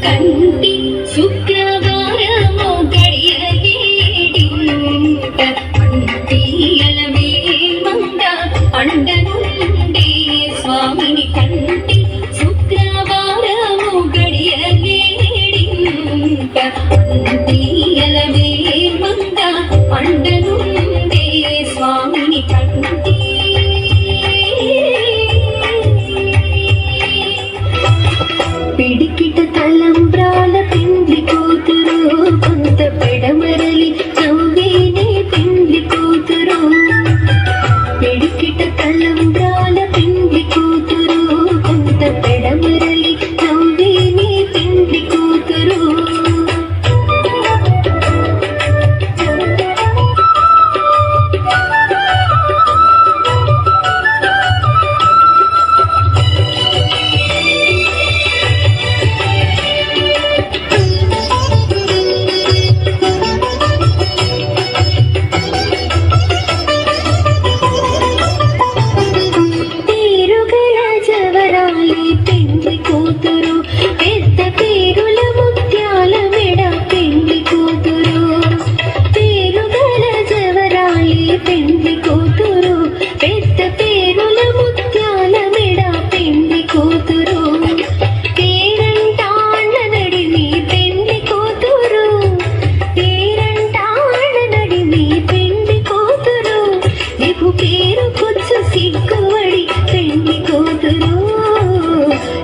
కంటి శుక్రవారము గడియలేడింట పంటియలమే మంద అండనుండే స్వామిని కంటి శుక్రవారము గడియలేడింట పంటియలమే మంద అండనుండే స్వామిని కంటి పిడికిట తలంబ్రాల పిండి కూతురు కొంత పెడమరలి నవ్వేనే పిండి కూతురు పిడికిట తలంబ్రాల పిండి కూతురు కొంత పెడమరలి నవ్వేనే పిండి కూతురు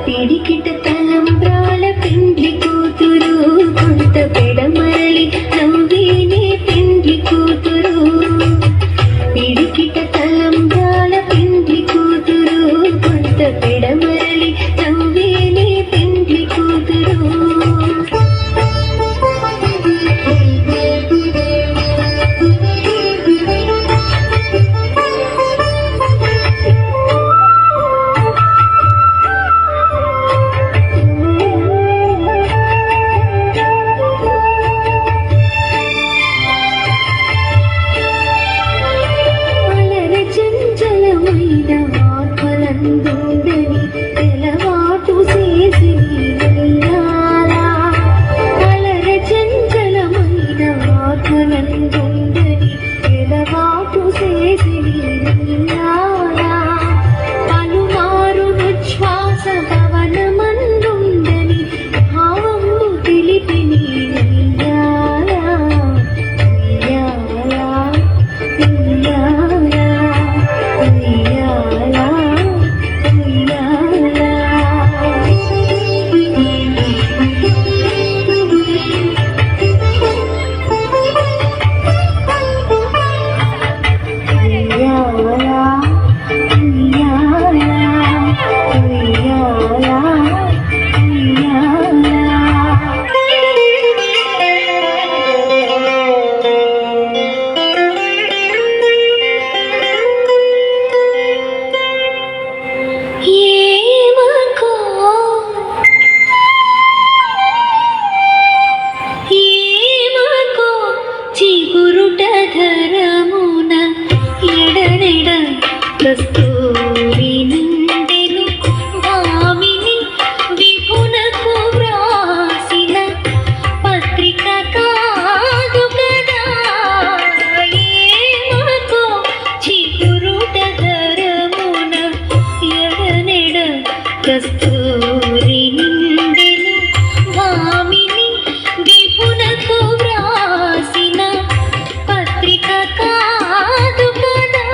పిడికిట తలంబ్రాల పిండి కూతురు కొంత పెడమరలి నవ్వేనే పిండి కూతురు పిడికిట తలంబ్రాల పిండి కూతురు కొంత పెడమరలి నవ్వేనే పిండి కూతురు కస్తూరి నిండెను భామిని విపునకు వ్రాసిన పత్రిక కాదు కదా ఏమకో చిగురుట ధరమున ఎడనెడ కస్తూరి నిండెను భామిని విపునకు వ్రాసిన పత్రిక కాదు కదా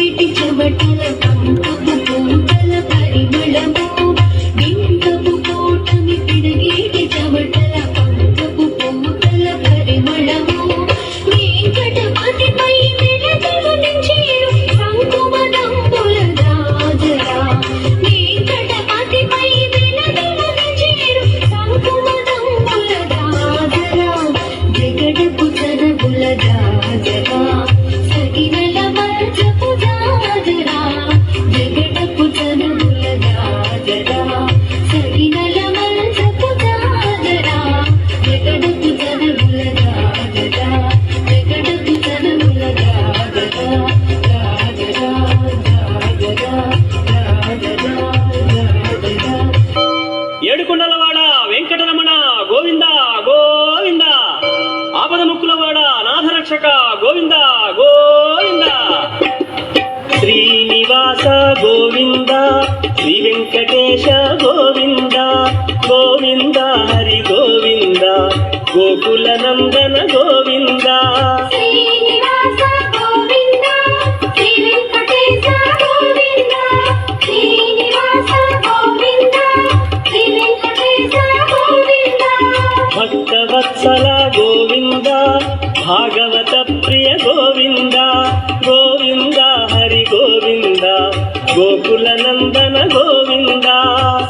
పెరిగేటి చెమటల పంకపు పూతల పరిమళము బింకపు కోటమి పెరిగేటి చెమటల పంకపు పూతల పరిమళము వెంకటపతిపై వెలతులు నించేరు సంకుమదంబుల దాజరా వెంకటపతిపై వెలతులు నించేరు సంకుమదంబుల దాజరా జగడపు చనబుల దాజరా సగినల మరచపు దాజరా జగడపు చనబుల దాజరా సగినల మరచపు దాజరా జగడపు చనబుల దాజరా జగడపు చనబుల దాజరా దాజరా దాజరా దాజరా దాజరా. ఏడుకొండలవాడ వెంకటరమణ గోవింద గోవింద, ఆపద ముక్కులవాడ నాథరక్షక గోవింద గోవింద. శ్రీనివాస గోవింద, శ్రీ వెంకటేశ గోవింద గోవింద, హరి గోవింద, గోకుల నందన గోవింద. శ్రీనివాస గోవింద శ్రీ వెంకటేశ గోవింద శ్రీనివాస గోవింద శ్రీ వెంకటేశ గోవింద. భక్తవత్సల గోవింద, భాగవత ప్రియ గోవింద గోవింద, హరి గోవింద, గోకుల నందన గోవింద.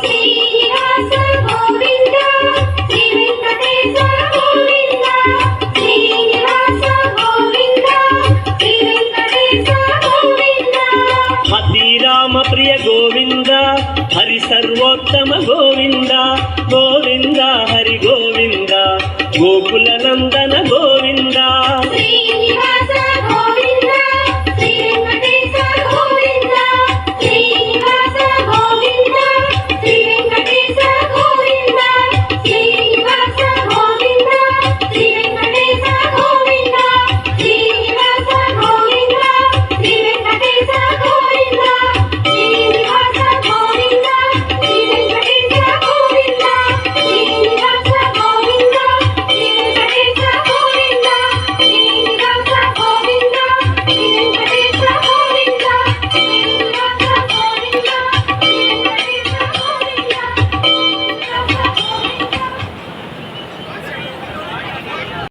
శ్రీనివాస గోవింద శ్రీ వెంకటేశ గోవింద శ్రీనివాస గోవింద శ్రీ వెంకటేశ గోవింద. అతిరామ ప్రియ గోవింద, హరి సర్వోత్తమ గోవింద గోవింద, హరి గోవింద, గోకుల నందన గోవింద. శ్రీనివాస